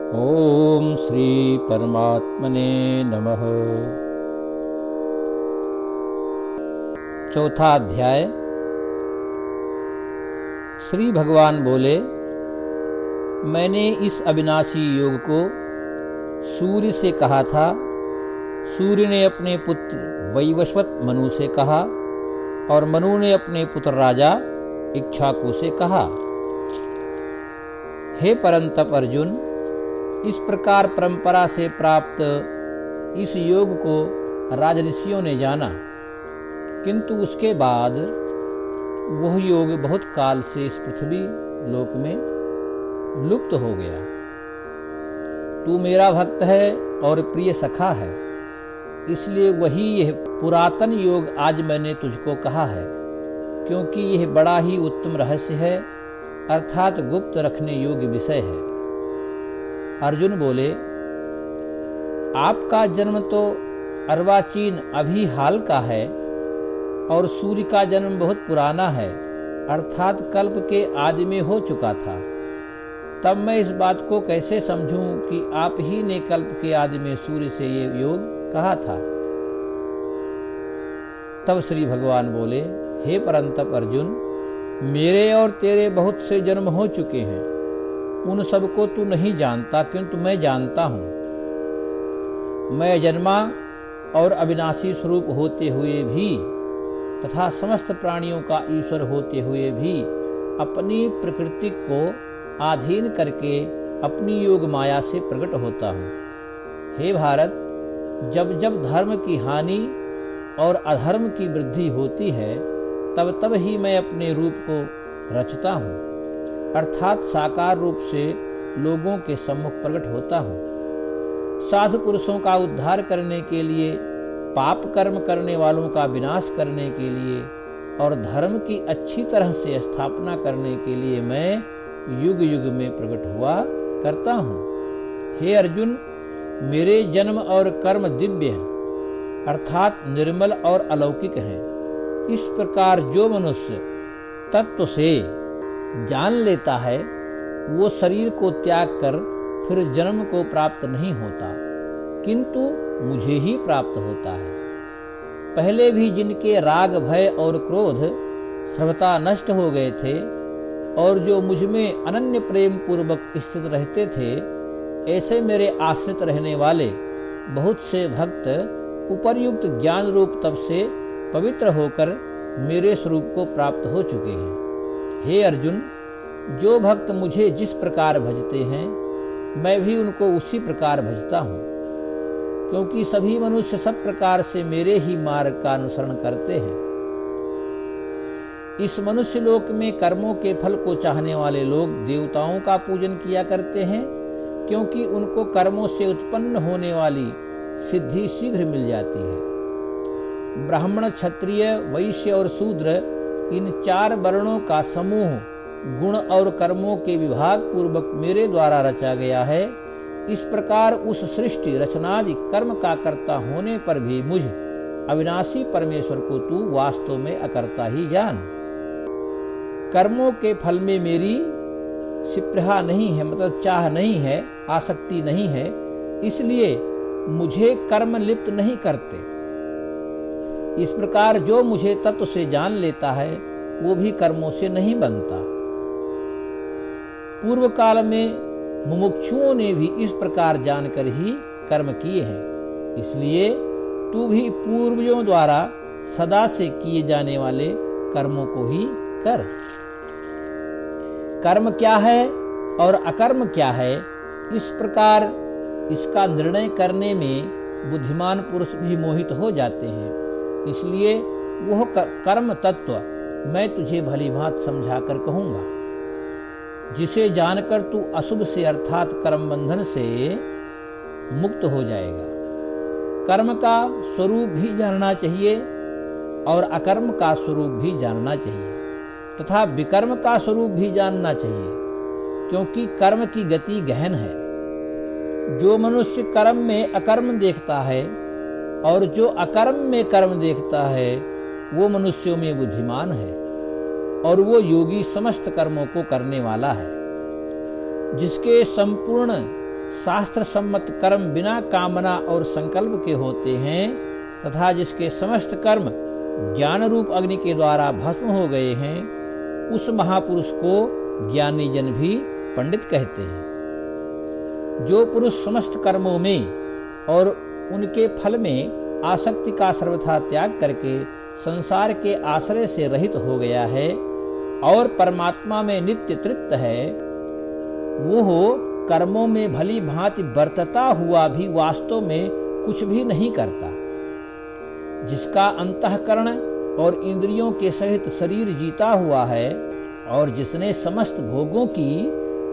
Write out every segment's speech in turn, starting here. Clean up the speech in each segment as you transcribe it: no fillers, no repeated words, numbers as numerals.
ओम श्री परमात्मने नमः। चौथा अध्याय। श्री भगवान बोले, मैंने इस अविनाशी योग को सूर्य से कहा था। सूर्य ने अपने पुत्र वैवस्वत मनु से कहा और मनु ने अपने पुत्र राजा इक्ष्वाकु से कहा। हे परंतप अर्जुन, इस प्रकार परंपरा से प्राप्त इस योग को राजऋषियों ने जाना, किंतु उसके बाद वह योग बहुत काल से इस पृथ्वी लोक में लुप्त हो गया। तू मेरा भक्त है और प्रिय सखा है, इसलिए वही यह पुरातन योग आज मैंने तुझको कहा है, क्योंकि यह बड़ा ही उत्तम रहस्य है, अर्थात गुप्त रखने योग्य विषय है। अर्जुन बोले, आपका जन्म तो अर्वाचीन अभी हाल का है और सूर्य का जन्म बहुत पुराना है, अर्थात कल्प के आदि में हो चुका था। तब मैं इस बात को कैसे समझूं कि आप ही ने कल्प के आदि में सूर्य से ये योग कहा था। तब श्री भगवान बोले, हे परंतप अर्जुन, मेरे और तेरे बहुत से जन्म हो चुके हैं, उन सबको तू नहीं जानता, किंतु मैं जानता हूं। मैं जन्मा और अविनाशी स्वरूप होते हुए भी तथा समस्त प्राणियों का ईश्वर होते हुए भी अपनी प्रकृति को अधीन करके अपनी योग माया से प्रकट होता हूँ। हे भारत, जब जब धर्म की हानि और अधर्म की वृद्धि होती है, तब तब ही मैं अपने रूप को रचता हूँ, अर्थात साकार रूप से लोगों के सम्मुख प्रकट होता हूँ। साधु पुरुषों का उद्धार करने के लिए, पाप कर्म करने वालों का विनाश करने के लिए और धर्म की अच्छी तरह से स्थापना करने के लिए मैं युग युग में प्रकट हुआ करता हूँ। हे अर्जुन, मेरे जन्म और कर्म दिव्य हैं, अर्थात निर्मल और अलौकिक हैं। इस प्रकार जो मनुष्य तत्व से जान लेता है, वो शरीर को त्याग कर फिर जन्म को प्राप्त नहीं होता, किंतु मुझे ही प्राप्त होता है। पहले भी जिनके राग, भय और क्रोध सर्वथा नष्ट हो गए थे और जो मुझ में अनन्य प्रेम पूर्वक स्थित रहते थे, ऐसे मेरे आश्रित रहने वाले बहुत से भक्त उपर्युक्त ज्ञान रूप तप से पवित्र होकर मेरे स्वरूप को प्राप्त हो चुके हैं। हे अर्जुन, जो भक्त मुझे जिस प्रकार भजते हैं, मैं भी उनको उसी प्रकार भजता हूँ, क्योंकि सभी मनुष्य सब प्रकार से मेरे ही मार्ग का अनुसरण करते हैं। इस मनुष्य लोक में कर्मों के फल को चाहने वाले लोग देवताओं का पूजन किया करते हैं, क्योंकि उनको कर्मों से उत्पन्न होने वाली सिद्धि शीघ्र मिल जाती है। ब्राह्मण, क्षत्रिय, वैश्य और शूद्र, इन 4 वर्णों का समूह गुण और कर्मों के विभाग पूर्वक मेरे द्वारा रचा गया है। इस प्रकार उस सृष्टि रचनादि कर्म का कर्ता होने पर भी मुझ अविनाशी परमेश्वर को तू वास्तव में अकर्ता ही जान। कर्मों के फल में मेरी सिप्रहा नहीं है, मतलब चाह नहीं है, आसक्ति नहीं है, इसलिए मुझे कर्म लिप्त नहीं करते। इस प्रकार जो मुझे तत्व से जान लेता है, वो भी कर्मों से नहीं बनता। पूर्व काल में मुमुक्षुओं ने भी इस प्रकार जानकर ही कर्म किए हैं, इसलिए तू भी पूर्वजों द्वारा सदा से किए जाने वाले कर्मों को ही कर। कर्म क्या है और अकर्म क्या है, इस प्रकार इसका निर्णय करने में बुद्धिमान पुरुष भी मोहित हो जाते हैं। इसलिए वह कर्म तत्व मैं तुझे भली भांति समझाकर कहूंगा, जिसे जानकर तू अशुभ से अर्थात कर्म बंधन से मुक्त हो जाएगा। कर्म का स्वरूप भी जानना चाहिए और अकर्म का स्वरूप भी जानना चाहिए तथा विकर्म का स्वरूप भी जानना चाहिए, क्योंकि कर्म की गति गहन है। जो मनुष्य कर्म में अकर्म देखता है और जो अकर्म में कर्म देखता है, वो मनुष्यों में बुद्धिमान है और वो योगी समस्त कर्मों को करने वाला है। जिसके संपूर्ण शास्त्र सम्मत कर्म बिना कामना और संकल्प के होते हैं तथा जिसके समस्त कर्म ज्ञान रूप अग्नि के द्वारा भस्म हो गए हैं, उस महापुरुष को ज्ञानी जन भी पंडित कहते हैं। जो पुरुष समस्त कर्मों में और उनके फल में आसक्ति का सर्वथा त्याग करके संसार के आश्रय से रहित हो गया है और परमात्मा में नित्य तृप्त है, वो कर्मों में भली भांति बरतता हुआ भी वास्तव में कुछ भी नहीं करता। जिसका अंतःकरण और इंद्रियों के सहित शरीर जीता हुआ है और जिसने समस्त भोगों की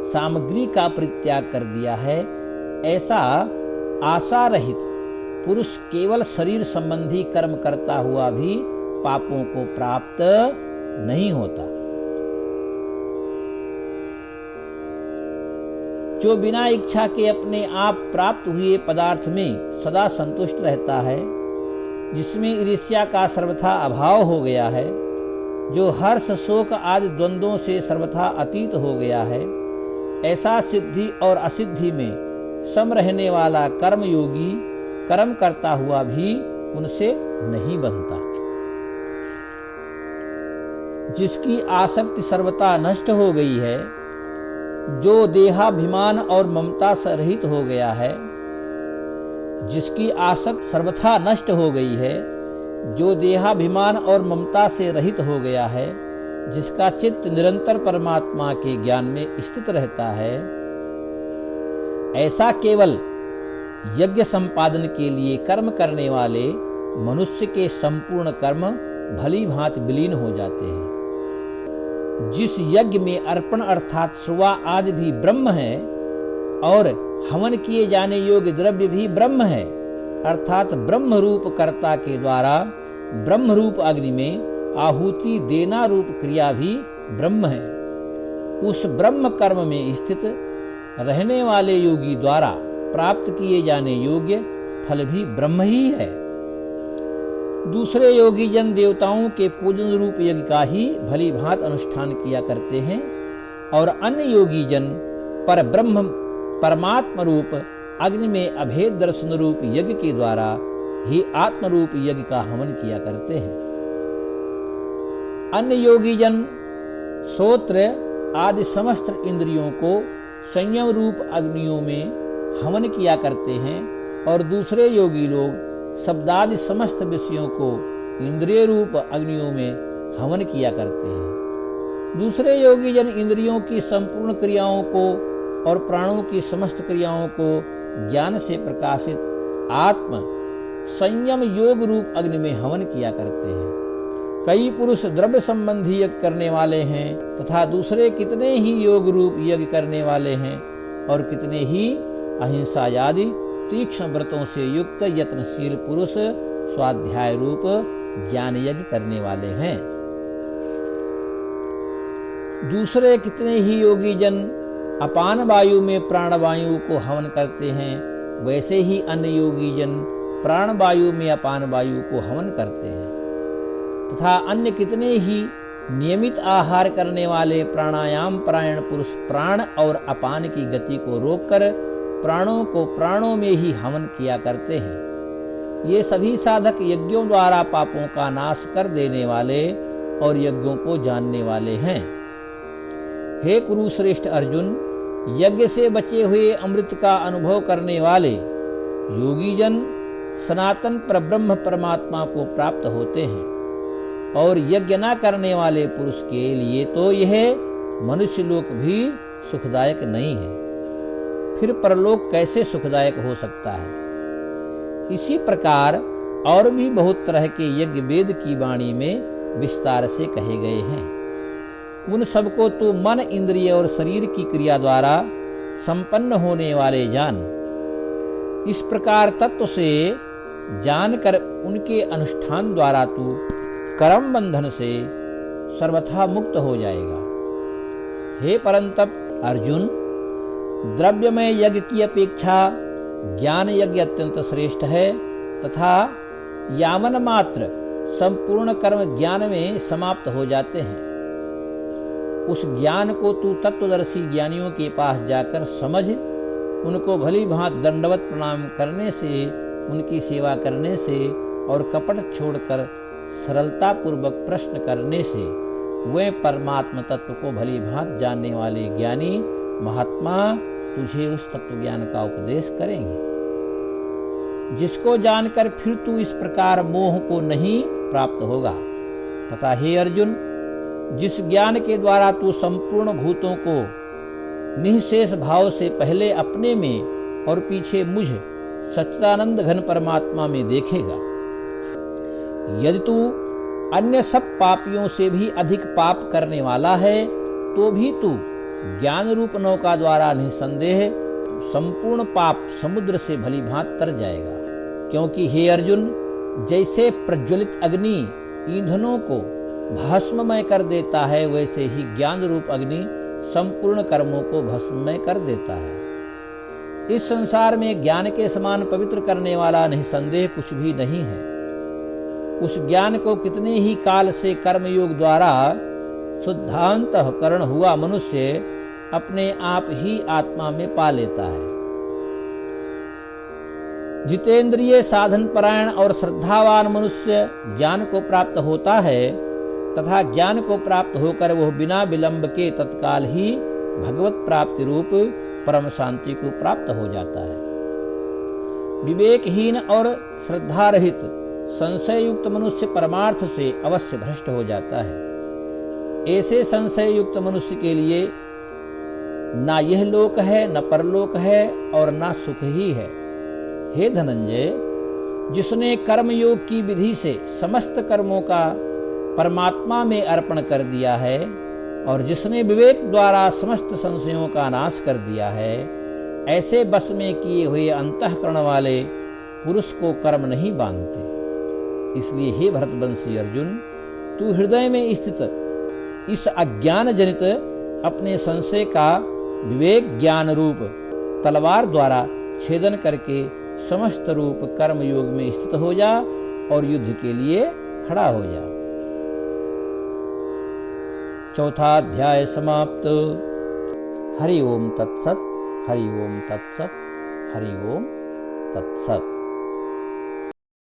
सामग्री का परित्याग कर दिया है, ऐसा आशा रहित पुरुष केवल शरीर संबंधी कर्म करता हुआ भी पापों को प्राप्त नहीं होता। जो बिना इच्छा के अपने आप प्राप्त हुए पदार्थ में सदा संतुष्ट रहता है, जिसमें ईर्ष्या का सर्वथा अभाव हो गया है, जो हर्ष शोक आदि द्वंद्वों से सर्वथा अतीत हो गया है, ऐसा सिद्धि और असिद्धि में सम रहने वाला कर्म योगी कर्म करता हुआ भी उनसे नहीं बनता। जिसकी आसक्ति सर्वथा नष्ट हो गई है, जो देहाभिमान और ममता से रहित हो गया है, जिसकी आसक्ति सर्वथा नष्ट हो गई है, जो देहाभिमान और ममता से रहित हो गया है, जिसका चित्त निरंतर परमात्मा के ज्ञान में स्थित रहता है, ऐसा केवल यज्ञ संपादन के लिए कर्म करने वाले मनुष्य के संपूर्ण कर्म भली भांति विलीन हो जाते हैं। जिस यज्ञ में अर्पण अर्थात सुवा आदि भी ब्रह्म है और हवन किए जाने योग्य द्रव्य भी ब्रह्म है, अर्थात ब्रह्म रूप कर्ता के द्वारा ब्रह्म रूप अग्नि में आहुति देना रूप क्रिया भी ब्रह्म है, उस ब्रह्म कर्म में स्थित रहने वाले योगी द्वारा प्राप्त किए जाने योग्य फल भी ब्रह्म ही है। दूसरे योगी जन देवताओं के पूजन रूप यज्ञ का ही भली भांति अनुष्ठान किया करते हैं और अन्य योगी जन पर ब्रह्म परमात्मा रूप अग्नि में अभेद दर्शन रूप यज्ञ के द्वारा ही आत्म रूप यज्ञ का हवन किया करते हैं। अन्य योगी जन श्रोत्र आदि समस्त इंद्रियों को संयम रूप अग्नियों में हवन किया करते हैं और दूसरे योगी लोग शब्दादि समस्त विषयों को इंद्रिय रूप अग्नियों में हवन किया करते हैं। दूसरे योगी जन इंद्रियों की संपूर्ण क्रियाओं को और प्राणों की समस्त क्रियाओं को ज्ञान से प्रकाशित आत्म संयम योग रूप अग्नि में हवन किया करते हैं। कई पुरुष द्रव्य संबंधी यज्ञ करने वाले हैं तथा दूसरे कितने ही योग रूप यज्ञ करने वाले हैं और कितने ही अहिंसा आदि तीक्ष्ण व्रतों से युक्त यत्नशील पुरुष स्वाध्याय रूप ज्ञान यज्ञ करने वाले हैं। दूसरे कितने ही योगी जन अपान वायु में प्राणवायु को हवन करते हैं, वैसे ही अन्य योगी जन प्राण वायु में अपान वायु को हवन करते हैं तथा अन्य कितने ही नियमित आहार करने वाले प्राणायाम परायण पुरुष प्राण और अपान की गति को रोककर प्राणों को प्राणों में ही हवन किया करते हैं। ये सभी साधक यज्ञों द्वारा पापों का नाश कर देने वाले और यज्ञों को जानने वाले हैं। हे कुरुश्रेष्ठ अर्जुन, यज्ञ से बचे हुए अमृत का अनुभव करने वाले योगी जन सनातन परब्रह्म परमात्मा को प्राप्त होते हैं और यज्ञ न करने वाले पुरुष के लिए तो यह मनुष्य लोक भी सुखदायक नहीं है, फिर परलोक कैसे सुखदायक हो सकता है। इसी प्रकार और भी बहुत तरह के यज्ञ वेद की वाणी में विस्तार से कहे गए हैं। उन सबको तो मन इंद्रिय और शरीर की क्रिया द्वारा संपन्न होने वाले जान। इस प्रकार तत्व से जानकर उनके अनुष्ठान द्वारा तू कर्म बंधन से सर्वथा मुक्त हो जाएगा। हे परंतप अर्जुन, द्रव्यमय यज्ञ की अपेक्षा ज्ञान यज्ञ अत्यंत श्रेष्ठ है तथा यावन मात्र संपूर्ण कर्म ज्ञान में समाप्त हो जाते हैं। उस ज्ञान को तू तत्वदर्शी ज्ञानियों के पास जाकर समझ उनको भली भांति दंडवत प्रणाम करने से, उनकी सेवा करने से और कपट छोड़कर सरलता पूर्वक प्रश्न करने से वे परमात्म तत्व को भली भांति जानने वाले ज्ञानी महात्मा तुझे उस तत्व ज्ञान का उपदेश करेंगे, जिसको जानकर फिर तू इस प्रकार मोह को नहीं प्राप्त होगा। तथा हे अर्जुन, जिस ज्ञान के द्वारा तू संपूर्ण भूतों को निःशेष भाव से पहले अपने में और पीछे मुझ सच्चिदानंद घन परमात्मा में देखेगा, यदि तू अन्य सब पापियों से भी अधिक पाप करने वाला है तो भी तू ज्ञान रूप नौका द्वारा निसंदेह संपूर्ण पाप समुद्र से भली भांति तर जाएगा। क्योंकि हे अर्जुन, जैसे प्रज्वलित अग्नि ईंधनों को भस्ममय कर देता है, वैसे ही ज्ञान रूप अग्नि संपूर्ण कर्मों को भस्ममय कर देता है। इस संसार में ज्ञान के समान पवित्र करने वाला निसंदेह कुछ भी नहीं है। उस ज्ञान को कितने ही काल से कर्मयोग द्वारा शुद्धांतःकरण हुआ मनुष्य अपने आप ही आत्मा में पा लेता है। जितेंद्रिय साधन परायण और श्रद्धावान मनुष्य ज्ञान को प्राप्त होता है तथा ज्ञान को प्राप्त होकर वह बिना विलंब के तत्काल ही भगवत प्राप्ति रूप परम शांति को प्राप्त हो जाता है। विवेकहीन और श्रद्धा रहित संशय युक्त मनुष्य परमार्थ से अवश्य भ्रष्ट हो जाता है। ऐसे संशय युक्त मनुष्य के लिए ना यह लोक है, न परलोक है और ना सुख ही है। हे धनंजय, जिसने कर्मयोग की विधि से समस्त कर्मों का परमात्मा में अर्पण कर दिया है और जिसने विवेक द्वारा समस्त संशयों का नाश कर दिया है, ऐसे बस में किए हुए अंतःकरण वाले पुरुष को कर्म नहीं बांधते। इसलिए हे भरतवंशी अर्जुन, तू हृदय में स्थित इस अज्ञान जनित अपने संशय का विवेक ज्ञान रूप तलवार द्वारा छेदन करके समस्त रूप कर्म योग में स्थित हो जा और युद्ध के लिए खड़ा हो जा। चौथा अध्याय समाप्त। हरि ओम तत्सत, हरि ओम तत्सत, हरि ओम तत्सत।